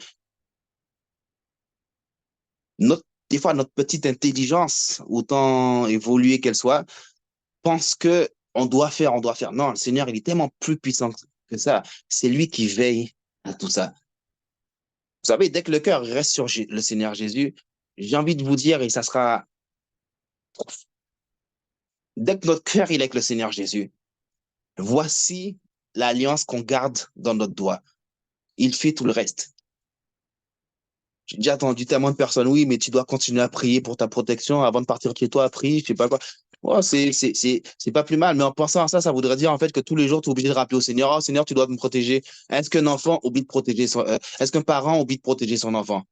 Speaker 1: des fois, notre petite intelligence, autant évoluée qu'elle soit, pense que on doit faire, on doit faire. Non, le Seigneur, il est tellement plus puissant que ça. C'est lui qui veille à tout ça. Vous savez, dès que le cœur reste sur le Seigneur Jésus, j'ai envie de vous dire, et ça sera, dès que notre cœur il est avec le Seigneur Jésus, voici l'alliance qu'on garde dans notre doigt. Il fait tout le reste. J'ai déjà entendu tellement de personnes, oui, mais tu dois continuer à prier pour ta protection avant de partir de chez toi, prie, je sais pas quoi. Ouais, c'est pas plus mal, mais en pensant à ça, ça voudrait dire en fait que tous les jours, tu es obligé de rappeler au Seigneur, oh Seigneur, tu dois me protéger. Est-ce qu'un enfant oublie de protéger est-ce qu'un parent oublie de protéger son enfant?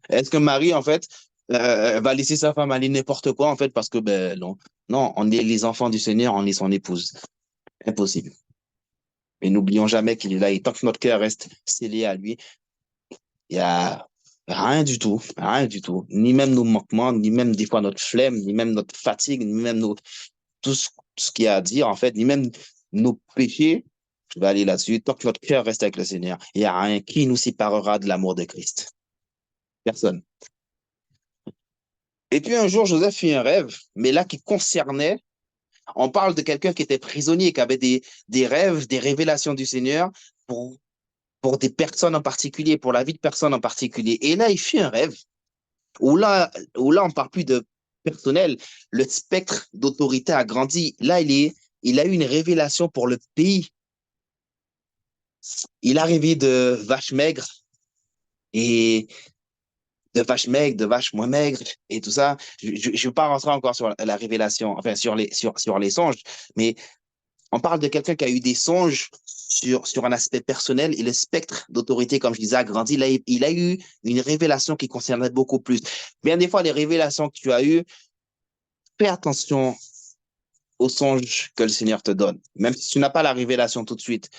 Speaker 1: Est-ce qu'un mari, en fait, va laisser sa femme aller n'importe quoi, en fait, parce que, ben, non, non, on est les enfants du Seigneur, on est son épouse. Impossible. Mais n'oublions jamais qu'il est là et tant que notre cœur reste scellé à lui, il y a rien du tout, rien du tout. Ni même nos manquements, ni même des fois notre flemme, ni même notre fatigue, ni même tout ce qu'il y a à dire, en fait, ni même nos péchés. Je vais aller là-dessus. Tant que notre cœur reste avec le Seigneur, il n'y a rien qui nous séparera de l'amour de Christ. Personne. Et puis un jour, Joseph fit un rêve, mais là qui concernait, on parle de quelqu'un qui était prisonnier, qui avait des rêves, des révélations du Seigneur pour, pour des personnes en particulier, pour la vie de personnes en particulier. Et là, il fit un rêve où là on parle plus de personnel, le spectre d'autorité a grandi. Là, il a eu une révélation pour le pays. Il a rêvé de vaches maigres et de vaches maigres, de vaches moins maigres et tout ça. Je ne veux pas rentrer encore sur la révélation, enfin sur les songes, mais on parle de quelqu'un qui a eu des songes sur un aspect personnel et le spectre d'autorité, comme je disais, a grandi. Il a eu une révélation qui concernait beaucoup plus. Bien des fois, les révélations que tu as eues, fais attention aux songes que le Seigneur te donne. Même si tu n'as pas la révélation tout de suite,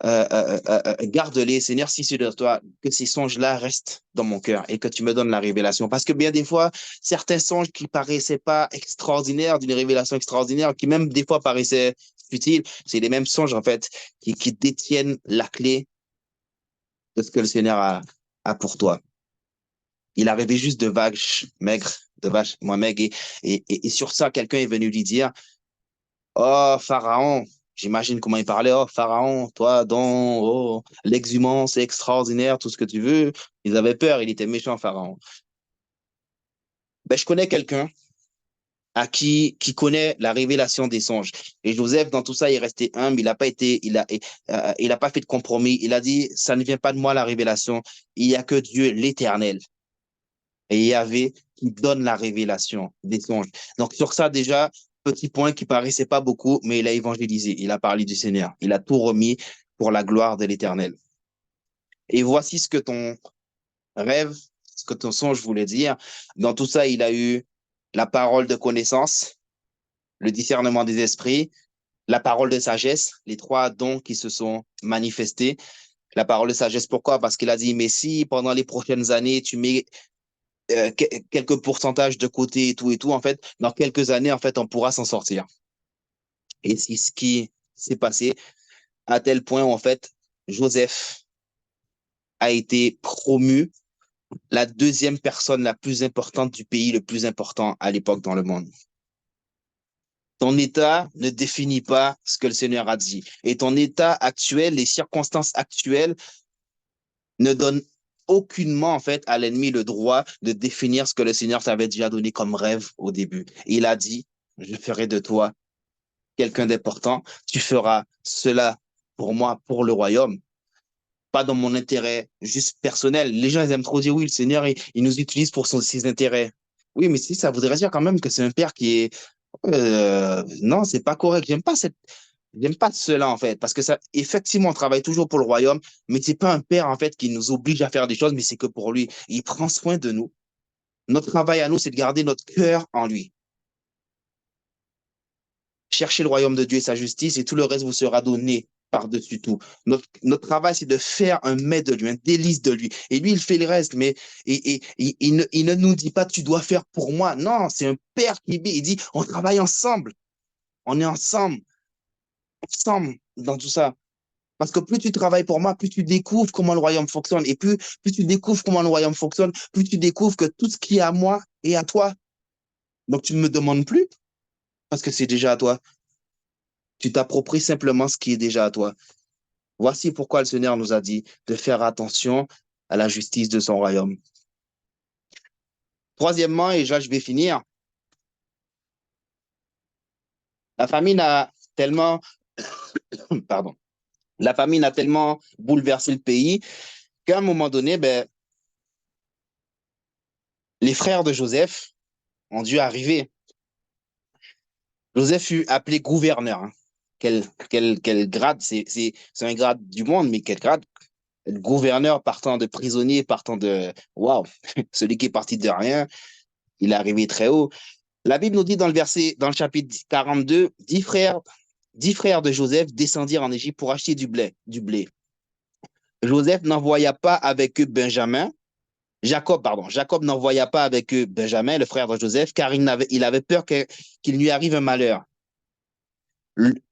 Speaker 1: garde-les, Seigneur, si c'est de toi, que ces songes-là restent dans mon cœur et que tu me donnes la révélation. Parce que bien des fois, certains songes qui paraissaient pas extraordinaires, d'une révélation extraordinaire, qui même des fois paraissaient futiles, c'est les mêmes songes, en fait, qui détiennent la clé de ce que le Seigneur a pour toi. Il a rêvé juste de vaches maigres, de vaches moins maigres. Et sur ça, quelqu'un est venu lui dire, oh, Pharaon, j'imagine comment il parlait. Oh, Pharaon, toi, donc, oh, l'exhumance est extraordinaire, tout ce que tu veux. Ils avaient peur, il était méchant, Pharaon. Ben, je connais quelqu'un qui connaît la révélation des songes. Et Joseph, dans tout ça, il est resté humble, il a pas fait de compromis. Il a dit, ça ne vient pas de moi, la révélation. Il n'y a que Dieu, l'Éternel. Et Yahvé qui donne la révélation des songes. Donc, sur ça, déjà, petit point qui paraissait pas beaucoup, mais il a évangélisé, il a parlé du Seigneur, il a tout remis pour la gloire de l'Éternel. Et voici ce que ton rêve, ce que ton songe voulait dire. Dans tout ça, il a eu la parole de connaissance, le discernement des esprits, la parole de sagesse, les trois dons qui se sont manifestés. La parole de sagesse, pourquoi? Parce qu'il a dit, mais si pendant les prochaines années, tu mets quelques pourcentages de côté et tout, en fait, dans quelques années, en fait, on pourra s'en sortir. Et c'est ce qui s'est passé à tel point où, en fait, Joseph a été promu la deuxième personne la plus importante du pays, le plus important à l'époque dans le monde. Ton état ne définit pas ce que le Seigneur a dit. Et ton état actuel, les circonstances actuelles ne donnent aucunement, en fait, à l'ennemi le droit de définir ce que le Seigneur t'avait déjà donné comme rêve au début. Et il a dit, je ferai de toi quelqu'un d'important. Tu feras cela pour moi, pour le royaume, pas dans mon intérêt juste personnel. Les gens, ils aiment trop dire, oui, le Seigneur, il nous utilise pour ses intérêts. Oui, mais si, ça voudrait dire quand même que c'est un père qui est... non, c'est pas correct. J'aime pas cela, en fait, parce que ça, effectivement, on travaille toujours pour le royaume, mais c'est pas un père, en fait, qui nous oblige à faire des choses, mais c'est que pour lui, il prend soin de nous. Notre travail à nous, c'est de garder notre cœur en lui. Cherchez le royaume de Dieu et sa justice, et tout le reste vous sera donné par-dessus tout. Notre travail, c'est de faire un mets de lui, un délice de lui. Et lui, il fait le reste, mais il ne nous dit pas, tu dois faire pour moi. Non, c'est un père qui dit, il dit, on travaille ensemble. On est ensemble dans tout ça. Parce que plus tu travailles pour moi, plus tu découvres comment le royaume fonctionne. Et plus tu découvres comment le royaume fonctionne, plus tu découvres que tout ce qui est à moi est à toi. Donc tu ne me demandes plus parce que c'est déjà à toi. Tu t'appropries simplement ce qui est déjà à toi. Voici pourquoi le Seigneur nous a dit de faire attention à la justice de son royaume. Troisièmement, et là je vais finir, la famine a tellement, pardon, La famine a tellement bouleversé le pays qu'à un moment donné, ben, les frères de Joseph ont dû arriver. Joseph fut appelé gouverneur, hein. Quel grade, c'est un grade du monde, mais quel grade? Gouverneur partant de prisonnier, partant de... Waouh, celui qui est parti de rien, il est arrivé très haut. La Bible nous dit dans le chapitre 42, 10 frères de Joseph descendirent en Égypte pour acheter du blé. Joseph n'envoya pas avec eux Jacob n'envoya pas avec eux Benjamin, le frère de Joseph, car il avait peur qu'il lui arrive un malheur.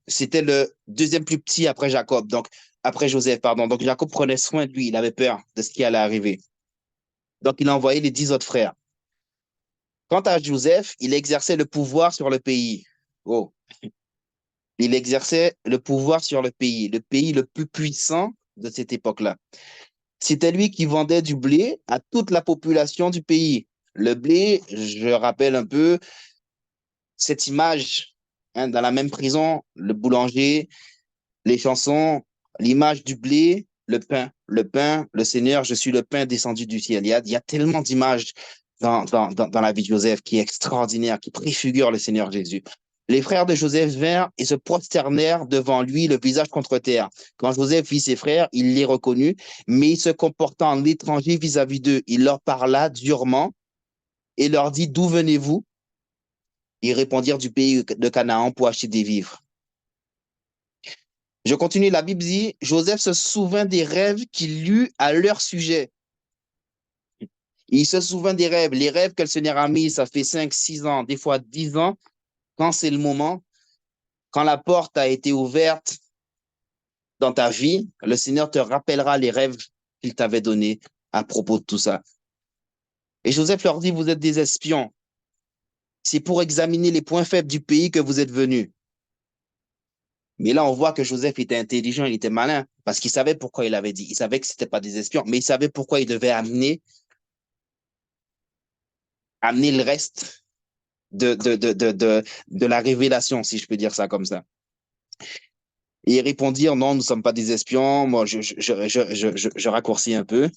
Speaker 1: C'était le deuxième plus petit après Jacob, donc après Joseph, pardon. Donc Jacob prenait soin de lui, il avait peur de ce qui allait arriver. Donc il a envoyé les 10 autres frères. Quant à Joseph, il exerçait le pouvoir sur le pays. Oh, il exerçait le pouvoir sur le pays le plus puissant de cette époque-là. C'était lui qui vendait du blé à toute la population du pays. Le blé, je rappelle un peu cette image, hein, dans la même prison, le boulanger, les chansons, l'image du blé, le pain, le Seigneur, je suis le pain descendu du ciel. Il y a tellement d'images dans la vie de Joseph qui est extraordinaire, qui préfigure le Seigneur Jésus. Les frères de Joseph vinrent et se prosternèrent devant lui, le visage contre terre. Quand Joseph vit ses frères, il les reconnut, mais il se comporta en étranger vis-à-vis d'eux. Il leur parla durement et leur dit, d'où venez-vous? Ils répondirent du pays de Canaan pour acheter des vivres. Je continue, la Bible dit, Joseph se souvint des rêves qu'il eut à leur sujet. Il se souvint des rêves, les rêves que le Seigneur a mis, ça fait 5, 6 ans, des fois 10 ans, quand c'est le moment, quand la porte a été ouverte dans ta vie, le Seigneur te rappellera les rêves qu'il t'avait donnés à propos de tout ça. Et Joseph leur dit, vous êtes des espions. C'est pour examiner les points faibles du pays que vous êtes venus. Mais là, on voit que Joseph était intelligent, il était malin, parce qu'il savait pourquoi il avait dit. Il savait que ce n'était pas des espions, mais il savait pourquoi il devait amener le reste de la révélation, si je peux dire ça comme ça. Et ils répondirent, non, nous ne sommes pas des espions. Moi, je raccourcis un peu.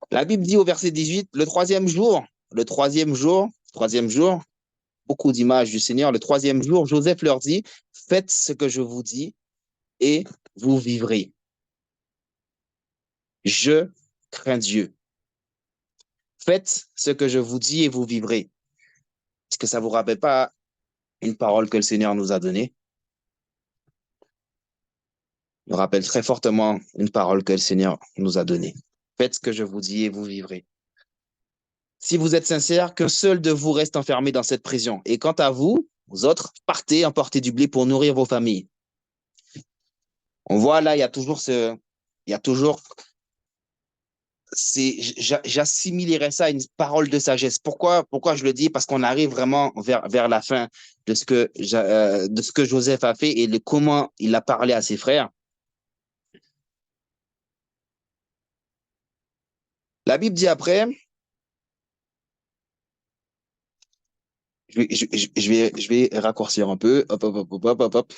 Speaker 1: La Bible dit au verset 18, le troisième jour, beaucoup d'images du Seigneur, le troisième jour, Joseph leur dit, faites ce que je vous dis et vous vivrez. Je crains Dieu. Faites ce que je vous dis et vous vivrez. Est-ce que ça ne vous rappelle pas une parole que le Seigneur nous a donnée? Je me rappelle très fortement une parole que le Seigneur nous a donnée. Faites ce que je vous dis et vous vivrez. Si vous êtes sincères, qu'un seul de vous reste enfermé dans cette prison. Et quant à vous, vous autres, partez, emportez du blé pour nourrir vos familles. On voit là, il y a toujours, j'assimilerais ça à une parole de sagesse. Pourquoi je le dis? Parce qu'on arrive vraiment vers la fin de ce que Joseph a fait et de comment il a parlé à ses frères. La Bible dit après, je vais raccourcir un peu. Hop, hop, hop, hop, hop, hop.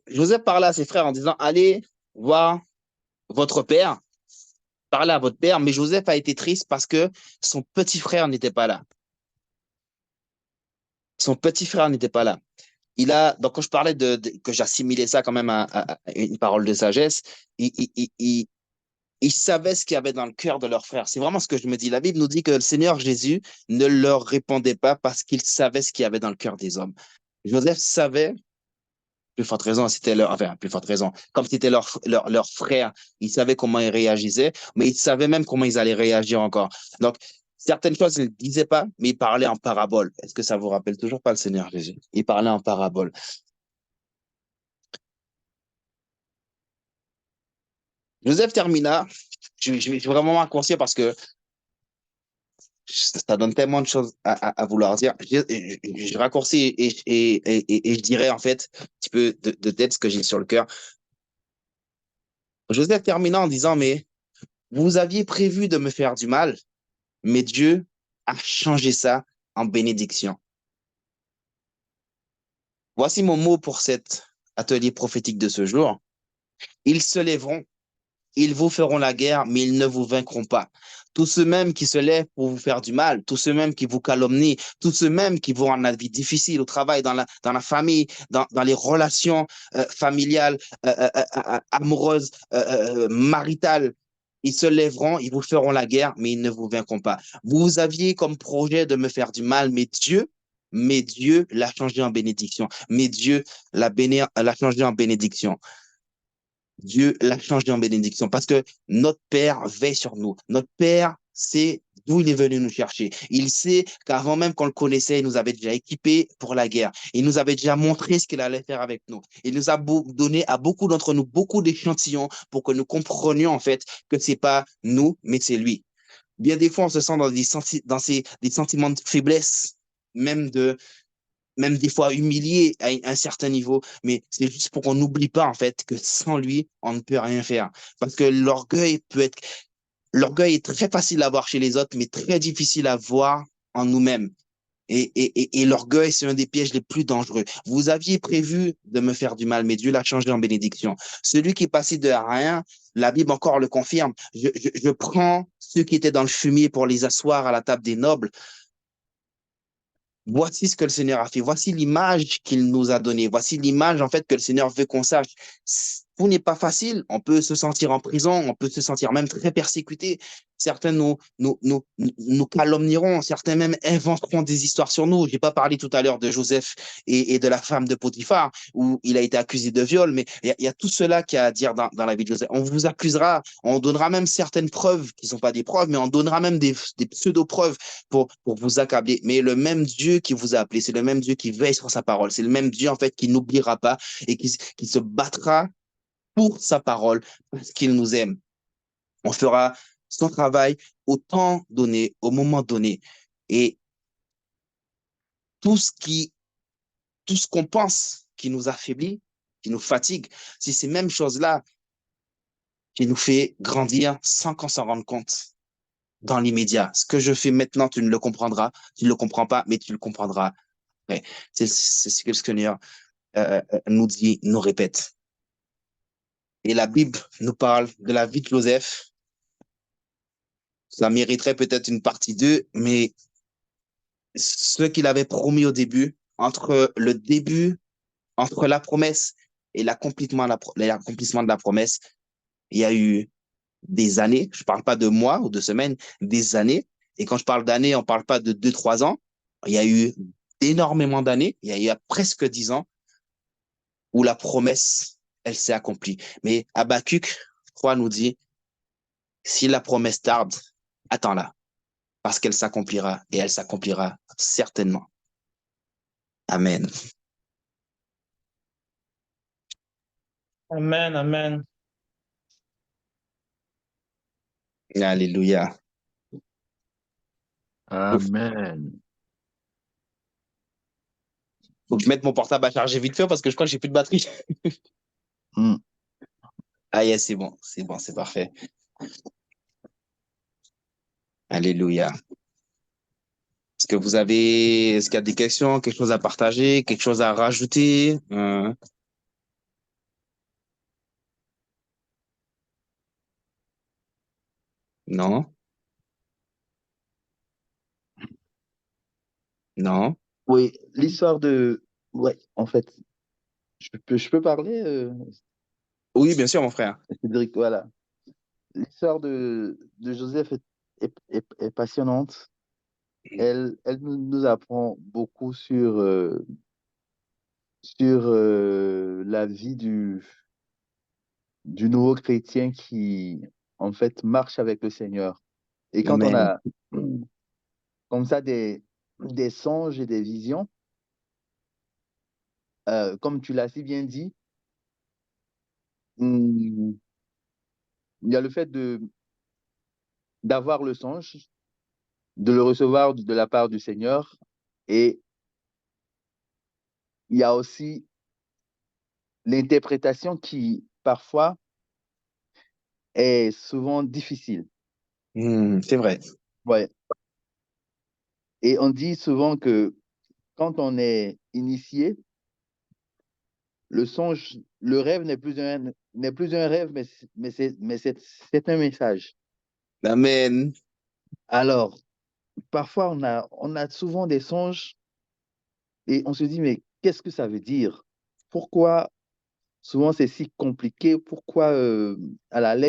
Speaker 1: Joseph parlait à ses frères en disant, allez voir votre père, parlez à votre père, mais Joseph a été triste parce que son petit frère n'était pas là. Son petit frère n'était pas là. Donc quand je parlais que j'assimilais ça quand même à une parole de sagesse, ils savaient ce qu'il y avait dans le cœur de leur frère. C'est vraiment ce que je me dis. La Bible nous dit que le Seigneur Jésus ne leur répondait pas parce qu'il savait ce qu'il y avait dans le cœur des hommes. Joseph savait, plus forte raison, plus forte raison, comme c'était leur frère, ils savaient comment ils réagissaient, mais ils savaient même comment ils allaient réagir encore. Donc, certaines choses, ils ne disaient pas, mais ils parlaient en parabole. Est-ce que ça vous rappelle toujours pas le Seigneur Jésus? Il parlait en parabole. Joseph termina, je vais vraiment raccourcir parce que ça donne tellement de choses à vouloir dire. Je raccourcis et je dirais en fait un petit peu de tête ce que j'ai sur le cœur. Joseph termina en disant, mais vous aviez prévu de me faire du mal, mais Dieu a changé ça en bénédiction. Voici mon mot pour cet atelier prophétique de ce jour. Ils se lèveront, ils vous feront la guerre, mais ils ne vous vaincront pas. Tous ceux-mêmes qui se lèvent pour vous faire du mal, tous ceux-mêmes qui vous calomnient, tous ceux-mêmes qui vont rendre la vie difficile au travail, dans la famille, dans les relations familiales, amoureuses, maritales, ils se lèveront, ils vous feront la guerre, mais ils ne vous vaincront pas. Vous aviez comme projet de me faire du mal, mais Dieu l'a changé en bénédiction. Mais Dieu l'a changé en bénédiction. Dieu l'a changé en bénédiction parce que notre Père veille sur nous. Notre Père sait d'où il est venu nous chercher. Il sait qu'avant même qu'on le connaissait, il nous avait déjà équipés pour la guerre. Il nous avait déjà montré ce qu'il allait faire avec nous. Il nous a donné à beaucoup d'entre nous beaucoup d'échantillons pour que nous comprenions en fait que c'est pas nous, mais c'est lui. Bien des fois, on se sent dans des sentiments de faiblesse, même de, même des fois humilié à un certain niveau, mais c'est juste pour qu'on n'oublie pas en fait que sans lui, on ne peut rien faire. Parce que l'orgueil est très facile à voir chez les autres, mais très difficile à voir en nous-mêmes. Et l'orgueil, c'est un des pièges les plus dangereux. Vous aviez prévu de me faire du mal, mais Dieu l'a changé en bénédiction. Celui qui est passé de rien, la Bible encore le confirme. Je prends ceux qui étaient dans le fumier pour les asseoir à la table des nobles. Voici ce que le Seigneur a fait. Voici l'image qu'il nous a donnée. Voici l'image, en fait, que le Seigneur veut qu'on sache. Tout n'est pas facile. On peut se sentir en prison. On peut se sentir même très persécuté. Certains nous calomnieront. Certains même inventeront des histoires sur nous. J'ai pas parlé tout à l'heure de Joseph et de la femme de Potiphar, où il a été accusé de viol, mais il y a tout cela qui a à dire dans la vie de Joseph. On vous accusera. On donnera même certaines preuves qui ne sont pas des preuves, mais on donnera même des pseudo-preuves pour vous accabler. Mais le même Dieu qui vous a appelé, c'est le même Dieu qui veille sur sa parole. C'est le même Dieu, en fait, qui n'oubliera pas et qui se battra pour sa parole parce qu'il nous aime. On fera son travail au temps donné, au moment donné. Et tout ce qui, tout ce qu'on pense qui nous affaiblit, qui nous fatigue, c'est ces mêmes choses-là qui nous fait grandir sans qu'on s'en rende compte dans l'immédiat. Ce que je fais maintenant, tu ne le comprendras, tu ne le comprends pas, mais tu le comprendras. Ouais. C'est ce que le Seigneur nous dit, nous répète. Et la Bible nous parle de la vie de Joseph. Ça mériterait peut-être une partie 2, mais ce qu'il avait promis au début, entre la promesse et l'accomplissement de la promesse, il y a eu des années. Je ne parle pas de mois ou de semaines, des années. Et quand je parle d'années, on ne parle pas de 2, 3 ans. Il y a eu énormément d'années. Il y a eu presque 10 ans où la promesse, elle s'est accomplie. Mais Habakkuk 3 nous dit, si la promesse tarde, attends-la, parce qu'elle s'accomplira et elle s'accomplira certainement. Amen.
Speaker 2: Amen, amen.
Speaker 1: Alléluia.
Speaker 3: Amen.
Speaker 1: Faut que je mette mon portable à charger vite fait parce que je crois que j'ai plus de batterie.
Speaker 3: Mm.
Speaker 1: Ah, yes, c'est bon, c'est parfait. Alléluia. Est-ce qu'il y a des questions, quelque chose à partager, quelque chose à rajouter? Non, non.
Speaker 3: Oui, l'histoire de... Ouais, en fait, je peux parler,
Speaker 1: Oui, bien sûr, mon frère.
Speaker 3: Cédric, voilà. L'histoire de Joseph est passionnante. Elle nous apprend beaucoup sur la vie du nouveau chrétien qui, en fait, marche avec le Seigneur. Et quand on
Speaker 1: Amen.
Speaker 3: a comme ça des songes et des visions, comme tu l'as si bien dit, il y a le fait d'avoir le songe, de le recevoir de la part du Seigneur, et il y a aussi l'interprétation qui, parfois, est souvent difficile.
Speaker 1: C'est vrai.
Speaker 3: Ouais. Et on dit souvent que quand on est initié, Le songe, le rêve n'est plus un rêve, c'est un message.
Speaker 1: Amen.
Speaker 3: Alors, parfois, on a souvent des songes et on se dit, mais qu'est-ce que ça veut dire? Pourquoi souvent c'est si compliqué? Pourquoi à la lettre